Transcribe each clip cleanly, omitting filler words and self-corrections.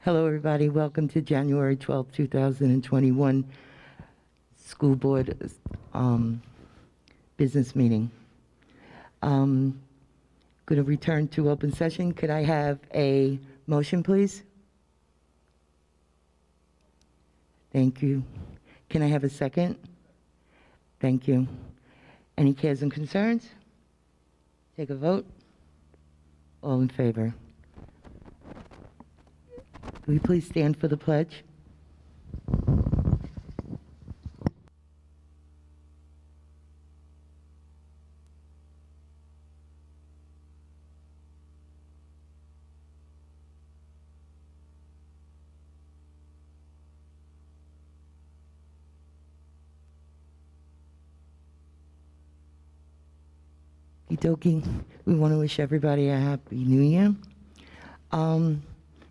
Hello, everybody. Welcome to January 12, 2021 School Board Business Meeting. Going to return to open session. Could I have a motion, please? Thank you. Can I have a second? Thank you. Any cares and concerns? Take a vote. All in favor? Will you please stand for the pledge? Okie dokie. We want to wish everybody a happy new year.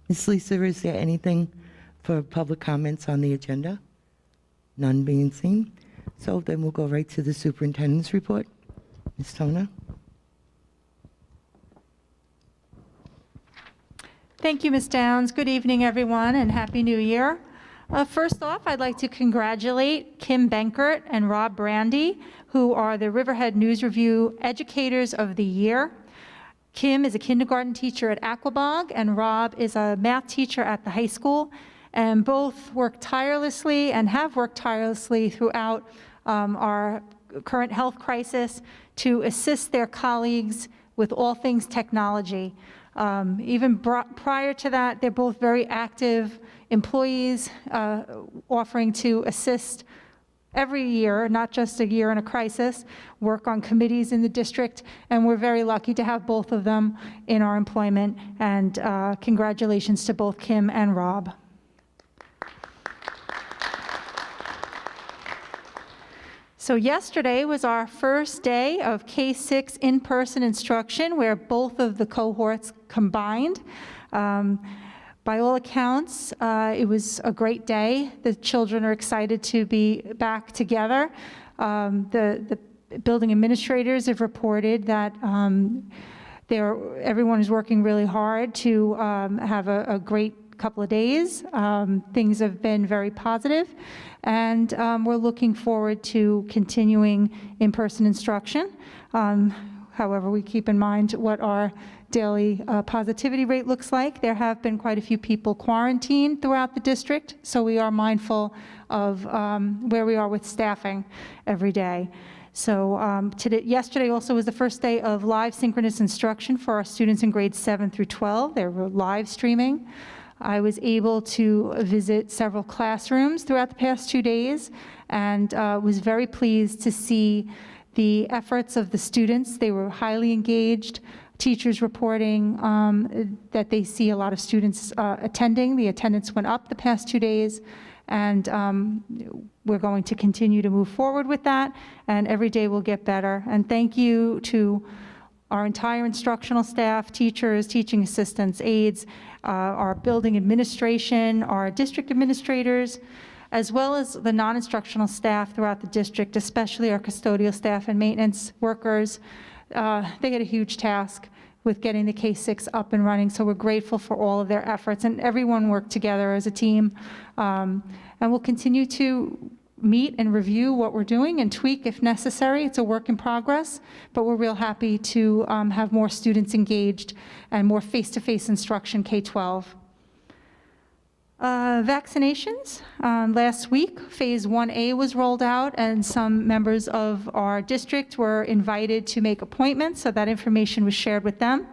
Ms. Lisa, is there anything for public comments on the agenda? None being seen. So then we'll go right to the superintendent's report. Ms. Tona. Thank you, Ms. Downs. Good evening, everyone, and Happy New Year. First off, I'd like to congratulate Kim Benkert and Rob Brandy, who are the Riverhead News Review Educators of the Year. Kim is a kindergarten teacher at Aquabog, and Rob is a math teacher at the high school, and both work tirelessly and have worked tirelessly throughout our current health crisis to assist their colleagues with all things technology. Even prior to that, they're both very active employees offering to assist every year, not just a year in a crisis, work on committees in the district, and we're very lucky to have both of them in our employment, and congratulations to both Kim and Rob. So yesterday was our first day of K-6 in-person instruction, where both of the cohorts combined. By all accounts, it was a great day. The children are excited to be back together. The building administrators have reported that everyone is working really hard to have a great couple of days. Things have been very positive, and we're looking forward to continuing in-person instruction. However, we keep in mind what our daily positivity rate looks like. There have been quite a few people quarantined throughout the district, so we are mindful of where we are with staffing every day. So yesterday also was the first day of live synchronous instruction for our students in grades 7 through 12. They were live streaming. I was able to visit several classrooms throughout the past 2 days, and was very pleased to see the efforts of the students. They were highly engaged. Teachers reporting that they see a lot of students attending. The attendance went up the past 2 days, and we're going to continue to move forward with that, and every day will get better. And thank you to our entire instructional staff, teachers, teaching assistants, aides, our building administration, our district administrators, as well as the non-instructional staff throughout the district, especially our custodial staff and maintenance workers. They had a huge task with getting the K-6 up and running, so we're grateful for all of their efforts, and everyone worked together as a team. And we'll continue to meet and review what we're doing and tweak if necessary. It's a work in progress, but we're real happy to have more students engaged and more face-to-face instruction K-12. Vaccinations. Last week, Phase 1A was rolled out, and some members of our district were invited to make appointments, so that information was shared with them.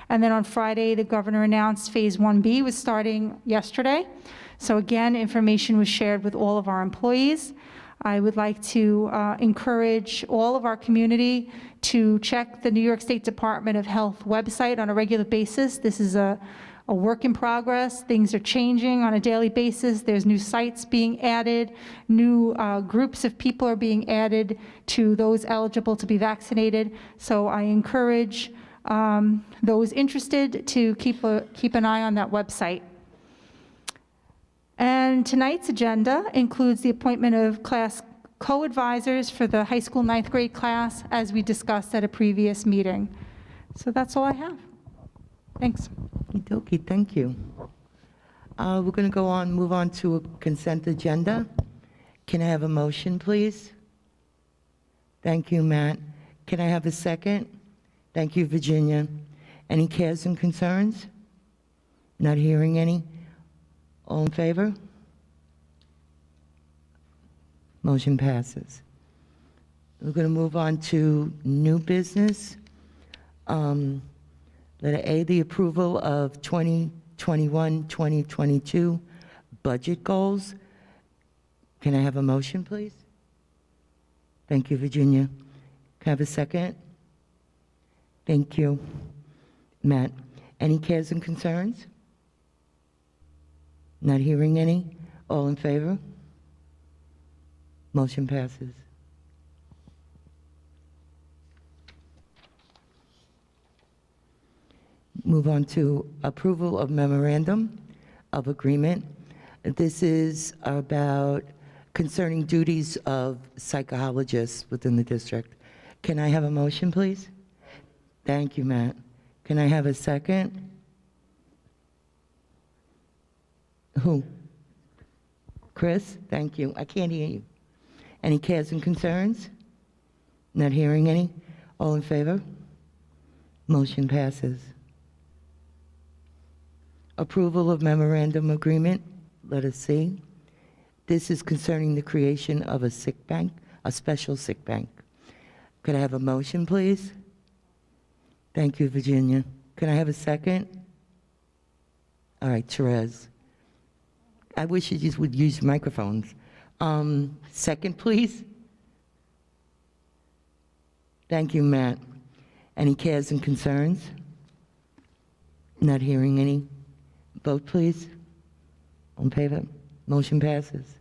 And then on Friday, the governor announced Phase 1B was starting yesterday. So again, information was shared with all of our employees. I would like to encourage all of our community to check the New York State Department of Health website on a regular basis. This is a work in progress. Things are changing on a daily basis. There's new sites being added. New groups of people are being added to those eligible to be vaccinated. So I encourage those interested to keep an eye on that website. And tonight's agenda includes the appointment of class co-advisors for the high school 9th grade class, as we discussed at a previous meeting. So that's all I have. Thanks. Okey-dokey, thank you. We're going to move on to a consent agenda. Can I have a motion, please? Thank you, Matt. Can I have a second? Thank you, Virginia. Any cares and concerns? Not hearing any. All in favor? Motion passes. We're going to move on to new business. Letter A, the approval of 2021-2022 budget goals. Can I have a motion, please? Thank you, Virginia. Can I have a second? Thank you, Matt. Any cares and concerns? Not hearing any. All in favor? Motion passes. Move on to approval of memorandum of agreement. This is about concerning duties of psychologists within the district. Can I have a motion, please? Thank you, Matt. Can I have a second? Who? Chris? Thank you. I can't hear you. Any cares and concerns? Not hearing any. All in favor? Motion passes. Approval of memorandum agreement, letter C. This is concerning the creation of a sick bank, a special sick bank. Could I have a motion, please? Thank you, Virginia. Can I have a second? All right, Therese. I wish you just would use microphones. Second, please. Thank you, Matt. Any cares and concerns? Not hearing any. Vote, please. On favor? Motion passes.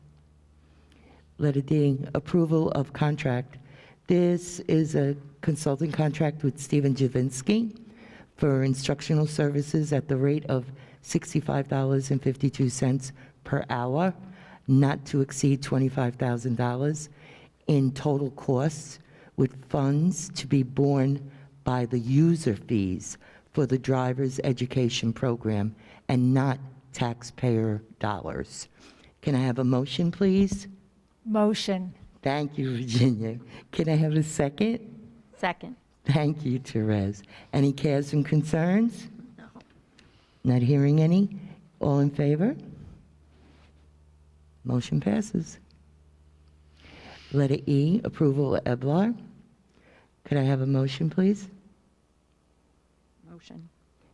Letter D, approval of contract. This is a consulting contract with Stephen Javinsky for instructional services at the rate of $65.52 per hour, not to exceed $25,000 in total costs, with funds to be borne by the user fees for the driver's education program and not taxpayer dollars. Can I have a motion, please? Motion. Thank you, Virginia. Can I have a second? Second. Thank you, Therese. Any cares and concerns? No. Not hearing any. All in favor? Motion passes. Letter E, approval of EBLAR. Could I have a motion, please? Motion.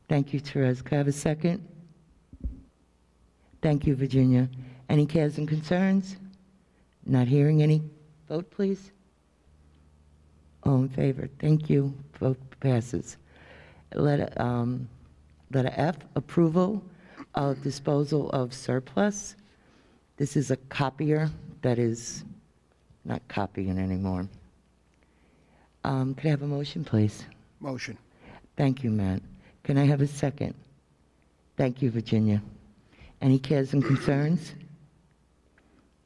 Thank you, Therese. Could I have a second? Thank you, Virginia. Any cares and concerns? Not hearing any. Vote, please. All in favor. Thank you. Vote passes. Letter F, approval of disposal of surplus. This is a copier that is not copying anymore. Could I have a motion, please? Motion. Thank you, Matt. Can I have a second? Thank you, Virginia. Any cares and concerns?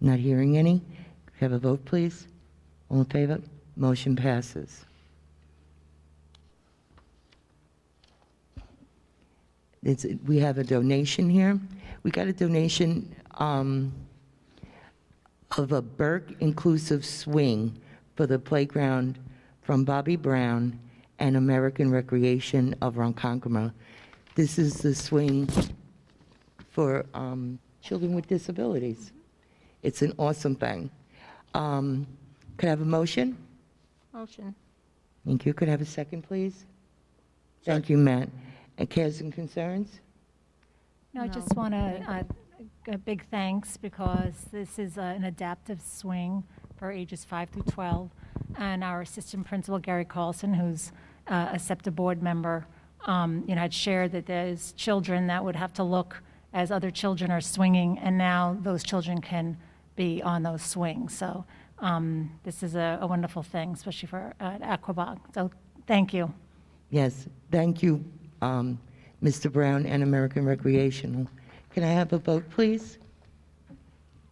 Not hearing any. Could I have a vote, please? All in favor? Motion passes. We have a donation here. We got a donation of a Burke inclusive swing for the playground from Bobby Brown and American Recreation of Ronkonkoma. This is the swing for children with disabilities. It's an awesome thing. Could I have a motion? Motion. Thank you. Could I have a second, please? Thank you, Matt. Cares and concerns? No, I just want a big thanks because this is an adaptive swing for ages 5 through 12. And our assistant principal, Gary Carlson, who's a SEPTA board member, had shared that there's children that would have to look as other children are swinging, and now those children can be on those swings. So this is a wonderful thing, especially for Aquabog. So thank you. Yes, thank you, Mr. Brown and American Recreational. Can I have a vote, please?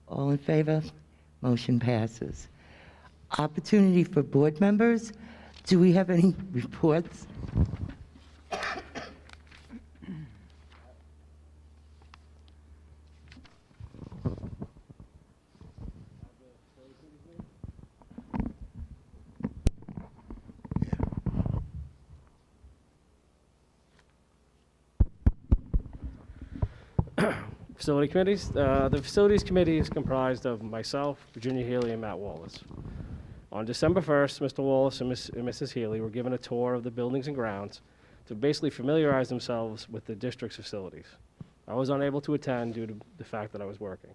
All in favor? Motion passes. Opportunity for board members. Do we have any reports? Facility committees. The Facilities Committee is comprised of myself, Virginia Healy, and Matt Wallace. On December 1st, Mr. Wallace and Mrs. Healy were given a tour of the buildings and grounds to basically familiarize themselves with the district's facilities. I was unable to attend due to the fact that I was working.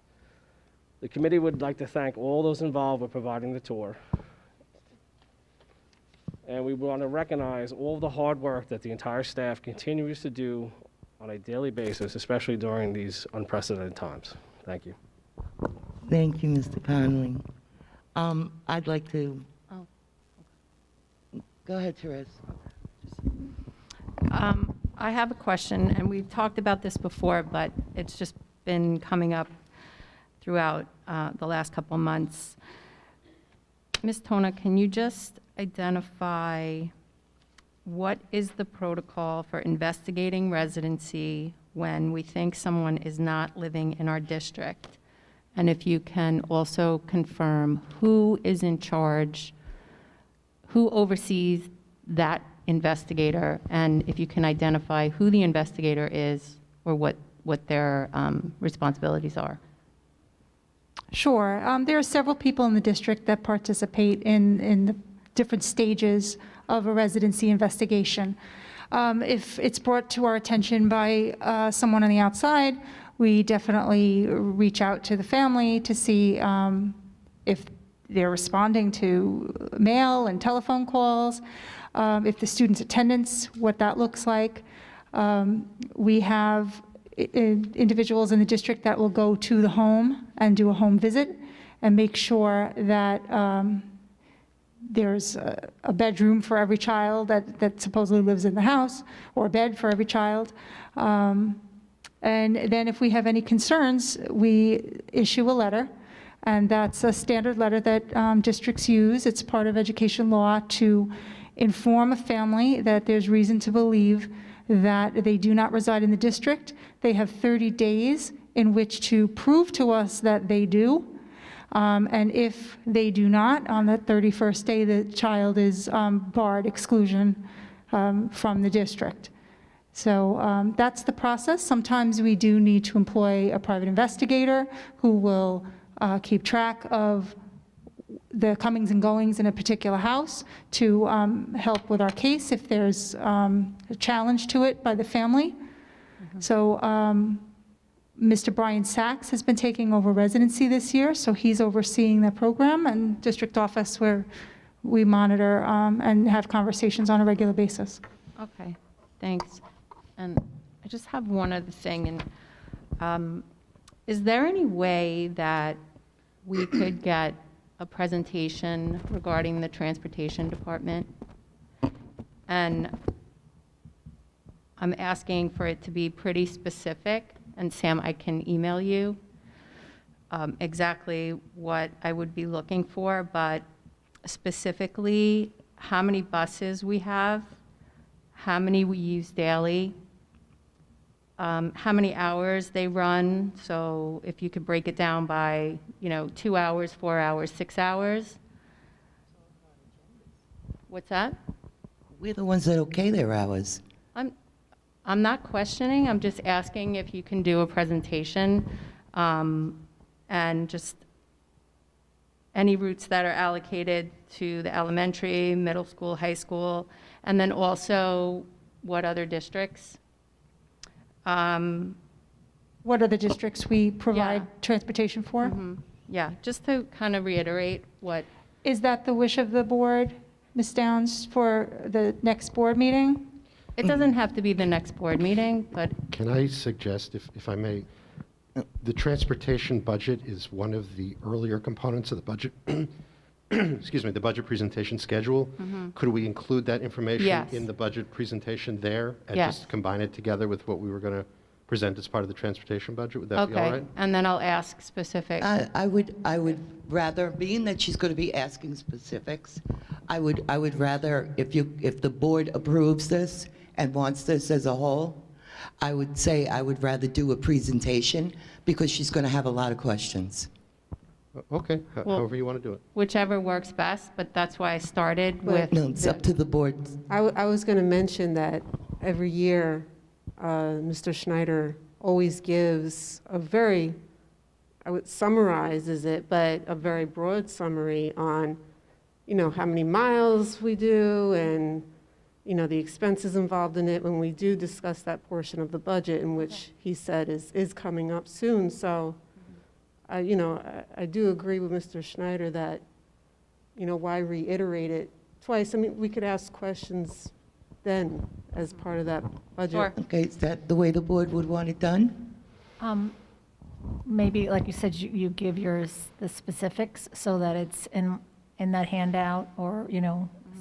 The committee would like to thank all those involved with providing the tour. And we want to recognize all the hard work that the entire staff continues to do on a daily basis, especially during these unprecedented times. Thank you. Thank you, Mr. Conley. I'd like to, go ahead, Therese. I have a question, and we've talked about this before, but it's just been coming up throughout the last couple of months. Ms. Tona, can you just identify what is the protocol for investigating residency when we think someone is not living in our district? And if you can also confirm who is in charge, who oversees that investigator, and if you can identify who the investigator is or what their responsibilities are. Sure. There are several people in the district that participate in the different stages of a residency investigation. If it's brought to our attention by someone on the outside, we definitely reach out to the family to see if they're responding to mail and telephone calls, if the student's attendance, what that looks like. We have individuals in the district that will go to the home and do a home visit and make sure that there's a bedroom for every child that supposedly lives in the house, or a bed for every child. And then if we have any concerns, we issue a letter, and that's a standard letter that districts use. It's part of education law to inform a family that there's reason to believe that they do not reside in the district. They have 30 days in which to prove to us that they do. And if they do not, on the 31st day, the child is barred exclusion from the district. So that's the process. Sometimes we do need to employ a private investigator who will keep track of the comings and goings in a particular house to help with our case if there's a challenge to it by the family. Mm-hmm. So Mr. Brian Sachs has been taking over residency this year, so he's overseeing the program, and district office where we monitor and have conversations on a regular basis. Okay, thanks. And I just have one other thing. And is there any way that we could get a presentation regarding the transportation department? And I'm asking for it to be pretty specific. And Sam, I can email you exactly what I would be looking for, but specifically how many buses we have, how many we use daily, how many hours they run. So if you could break it down by, 2 hours, 4 hours, 6 hours. What's that? We're the ones that okay their hours. I'm not questioning, I'm just asking if you can do a presentation and just any routes that are allocated to the elementary, middle school, high school, and then also what other districts. What are the districts we provide transportation for? Mm-hmm. Yeah, just to kind of reiterate what. Is that the wish of the board, Ms. Downs, for the next board meeting? It doesn't have to be the next board meeting, but. Can I suggest, if I may, the transportation budget is one of the earlier components of the budget, excuse me, the budget presentation schedule. Mm-hmm. Could we include that information Yes. in the budget presentation there? And Yes. just combine it together with what we were going to present as part of the transportation budget? Would that be all Okay, right? and then I'll ask specific. I would rather, being that she's going to be asking specifics, I would rather, if the board approves this and wants this as a whole, I would say I would rather do a presentation because she's going to have a lot of questions. Okay, Well- however you want to do it. Whichever works best, but that's why I started with. No, it's up to the board. I was going to mention that every year, Mr. Schneider always gives a very, summarizes it, but a very broad summary on, how many miles we do and, the expenses involved in it when we do discuss that portion of the budget, in which he said is coming up soon. So, I do agree with Mr. Schneider that, why reiterate it twice? I mean, we could ask questions then as part of that budget. Sure. Okay, is that the way the board would want it done? Maybe, like you said, you give yours the specifics so that it's in that handout, or,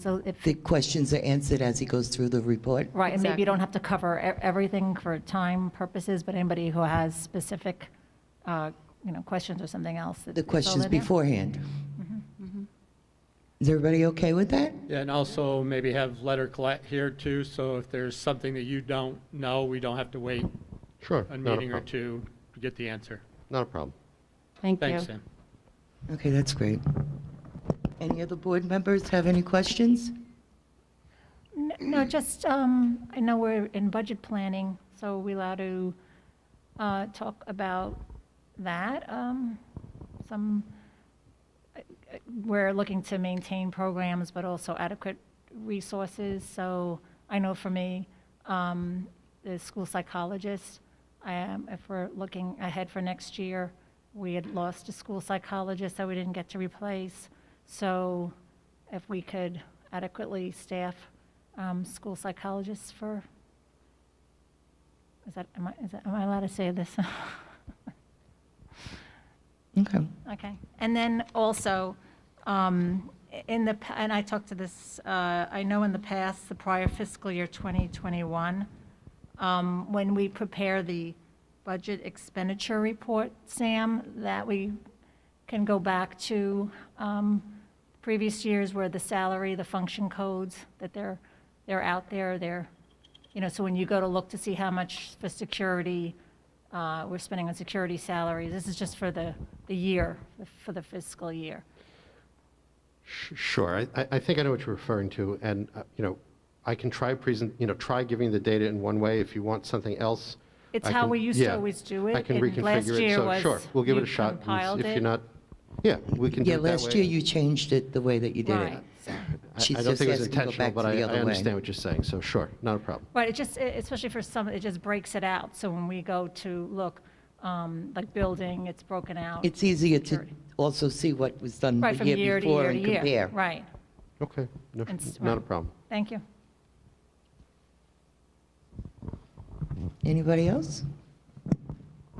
so if, The questions are answered as he goes through the report? right, and maybe you Exactly. don't have to cover everything for time purposes, but anybody who has specific, questions or something else. The questions beforehand? Is everybody okay with that? Yeah, and also maybe have letter collect here too, so if there's something that you don't know, we don't have to wait Sure, a not a meeting or problem. two to get the answer. Not a problem. Thank you. Thanks, Sam. Okay, that's great. Any other board members have any questions? No, just, I know we're in budget planning, so are we allowed to talk about that? We're looking to maintain programs, but also adequate resources. So I know for me, the school psychologist, if we're looking ahead for next year, we had lost a school psychologist that we didn't get to replace. So if we could adequately staff school psychologists for, am I allowed to say this? Okay. Okay. And then also, and I talked to this, I know in the past, the prior fiscal year 2021, when we prepare the budget expenditure report, Sam, that we can go back to previous years where the salary, the function codes, that they're out there, so when you go to look to see how much for security, we're spending on security salaries, this is just for the year, for the fiscal year. Sure, I think I know what you're referring to, and, I can try try giving the data in one way. If you want something else, It's I how can- we used to yeah, always do it. I can and last reconfigure it, year so was sure, we'll give it you a shot. and compiled If it. you're not, yeah, we can do Yeah, it that last way. year you changed it the way that you did it. Right. So- She's I don't just think it was asking to go intentional, back but to I the other way. understand what you're saying, so sure, not a problem. Right, it just, especially for some, it just breaks it out. So when we go to look, like building, it's broken out. It's easier to Security. also see what was done Right, the from year year to before year to and year. compare. Right, Okay, no, And s- not a right. problem. thank you. Anybody else?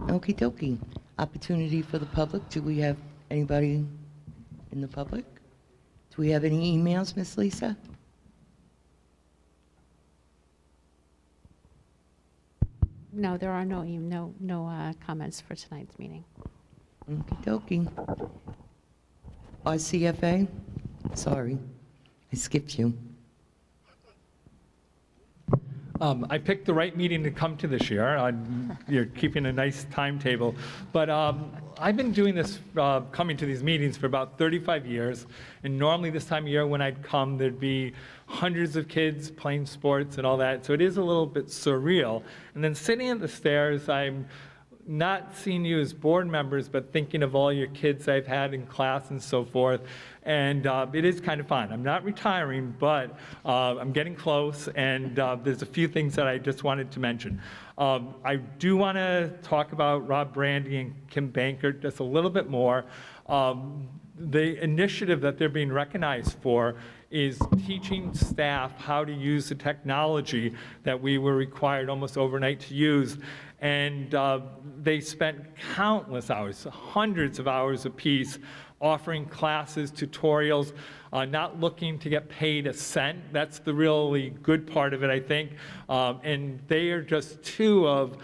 Okey dokey. Opportunity for the public. Do we have anybody in the public? Do we have any emails, Miss Lisa? No, there are no comments for tonight's meeting. Okey dokey. RCFA? Sorry, I skipped you. I picked the right meeting to come to this year. You're keeping a nice timetable. But I've been doing this, coming to these meetings for about 35 years. And normally this time of year when I'd come, there'd be hundreds of kids playing sports and all that. So it is a little bit surreal. And then sitting at the stairs, I'm not seeing you as board members, but thinking of all your kids I've had in class and so forth. And it is kind of fun. I'm not retiring, but I'm getting close, and there's a few things that I just wanted to mention. I do want to talk about Rob Brandy and Kim Bankert just a little bit more. The initiative that they're being recognized for is teaching staff how to use the technology that we were required almost overnight to use. And they spent countless hours, hundreds of hours apiece, offering classes, tutorials, not looking to get paid a cent. That's the really good part of it, I think. And they are just two of,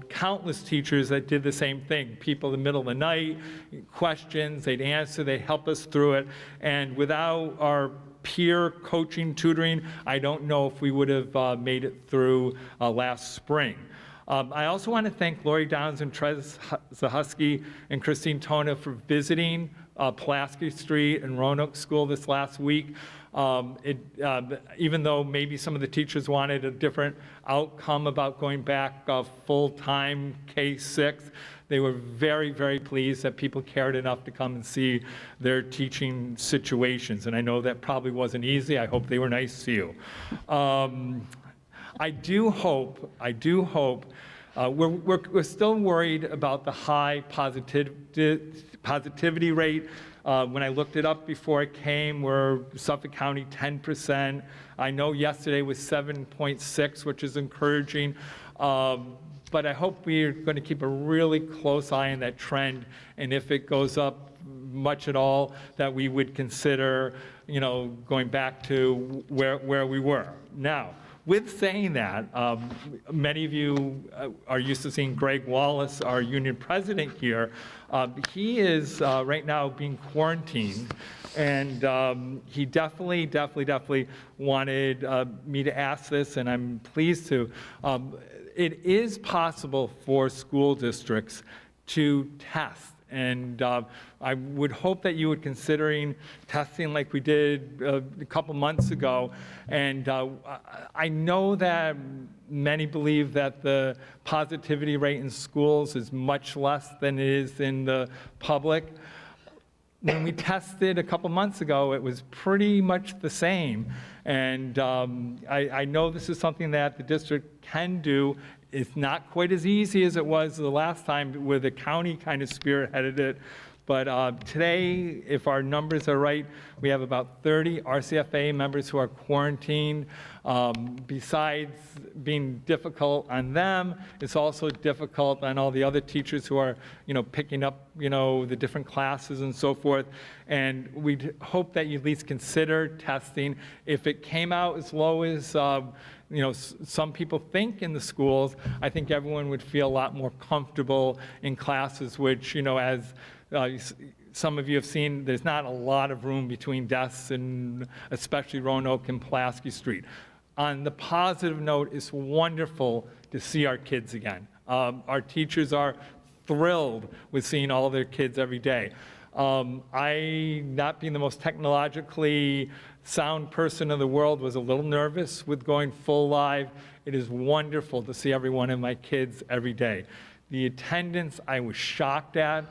countless teachers that did the same thing. People in the middle of the night, questions, they'd answer, they'd help us through it. And without our peer coaching, tutoring, I don't know if we would have made it through last spring. I also want to thank Lori Downs and Trez Zahusky and Christine Tona for visiting Pulaski Street and Roanoke School this last week. Even though maybe some of the teachers wanted a different outcome about going back full-time K-6, they were very, very pleased that people cared enough to come and see their teaching situations. And I know that probably wasn't easy. I hope they were nice to you. I do hope, we're still worried about the high positivity rate. When I looked it up before I came, we're Suffolk County 10%. I know yesterday was 7.6, which is encouraging. But I hope we're going to keep a really close eye on that trend. And if it goes up much at all, that we would consider, going back to where we were. Now, with saying that, many of you are used to seeing Greg Wallace, our union president here. He is right now being quarantined, and he definitely wanted me to ask this, and I'm pleased to. It is possible for school districts to test. And I would hope that you would considering testing like we did a couple months ago. And I know that many believe that the positivity rate in schools is much less than it is in the public. When we tested a couple months ago, it was pretty much the same. And I know this is something that the district can do. It's not quite as easy as it was the last time where the county kind of spearheaded it. But today, if our numbers are right, we have about 30 RCFA members who are quarantined. Besides being difficult on them, it's also difficult on all the other teachers who are, picking up, the different classes and so forth. And we hope that you at least consider testing. If it came out as low as, some people think in the schools, I think everyone would feel a lot more comfortable in classes, which, as some of you have seen, there's not a lot of room between desks, and especially Roanoke and Pulaski Street. On the positive note, it's wonderful to see our kids again. Our teachers are thrilled with seeing all their kids every day. I, not being the most technologically sound person in the world, was a little nervous with going full live. It is wonderful to see every one of my kids every day. The attendance, I was shocked at.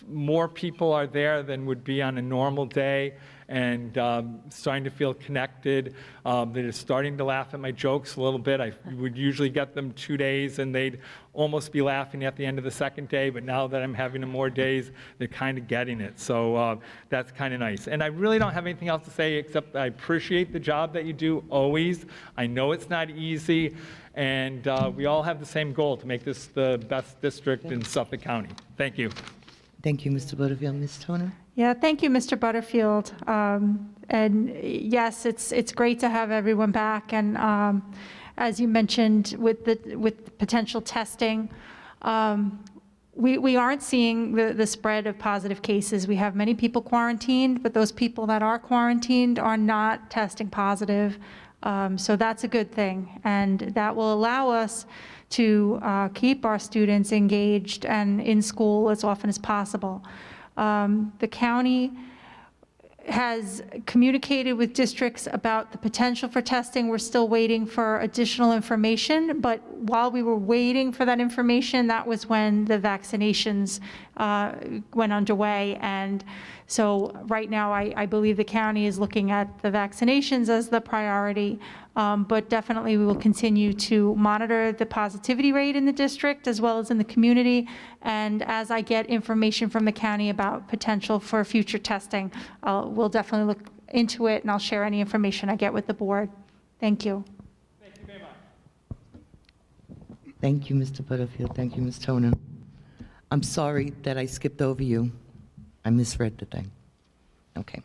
More people are there than would be on a normal day, and starting to feel connected. They're starting to laugh at my jokes a little bit. I would usually get them 2 days, and they'd almost be laughing at the end of the second day, but now that I'm having them more days, they're kind of getting it. So that's kind of nice. And I really don't have anything else to say except I appreciate the job that you do always. I know it's not easy. And we all have the same goal, to make this the best district in Suffolk County. Thank you. Thank you, Mr. Butterfield. Ms. Toner? Yeah, thank you, Mr. Butterfield. And yes, it's great to have everyone back. And as you mentioned, with potential testing, we aren't seeing the spread of positive cases. We have many people quarantined, but those people that are quarantined are not testing positive. So that's a good thing, and that will allow us to keep our students engaged and in school as often as possible. The county has communicated with districts about the potential for testing. We're still waiting for additional information, but while we were waiting for that information, that was when the vaccinations went underway. And so right now, I believe the county is looking at the vaccinations as the priority, but definitely we will continue to monitor the positivity rate in the district as well as in the community. And as I get information from the county about potential for future testing, we'll definitely look into it, and I'll share any information I get with the board. Thank you. Thank you very much. Thank you, Mr. Butterfield. Thank you, Ms. Toner. I'm sorry that I skipped over you. I misread the thing. Okay.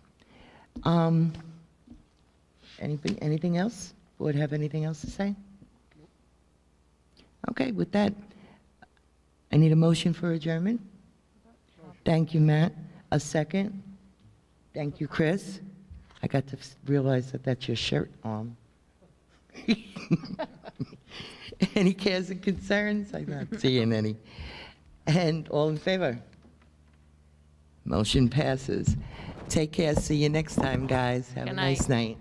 Anything else? Board have anything else to say? Okay, with that, I need a motion for adjournment. Thank you, Matt. A second. Thank you, Chris. I got to realize that that's your shirt on. Any cares and concerns? I'm not seeing any. And all in favor? Motion passes. Take care. See you next time, guys. Have a Good nice night.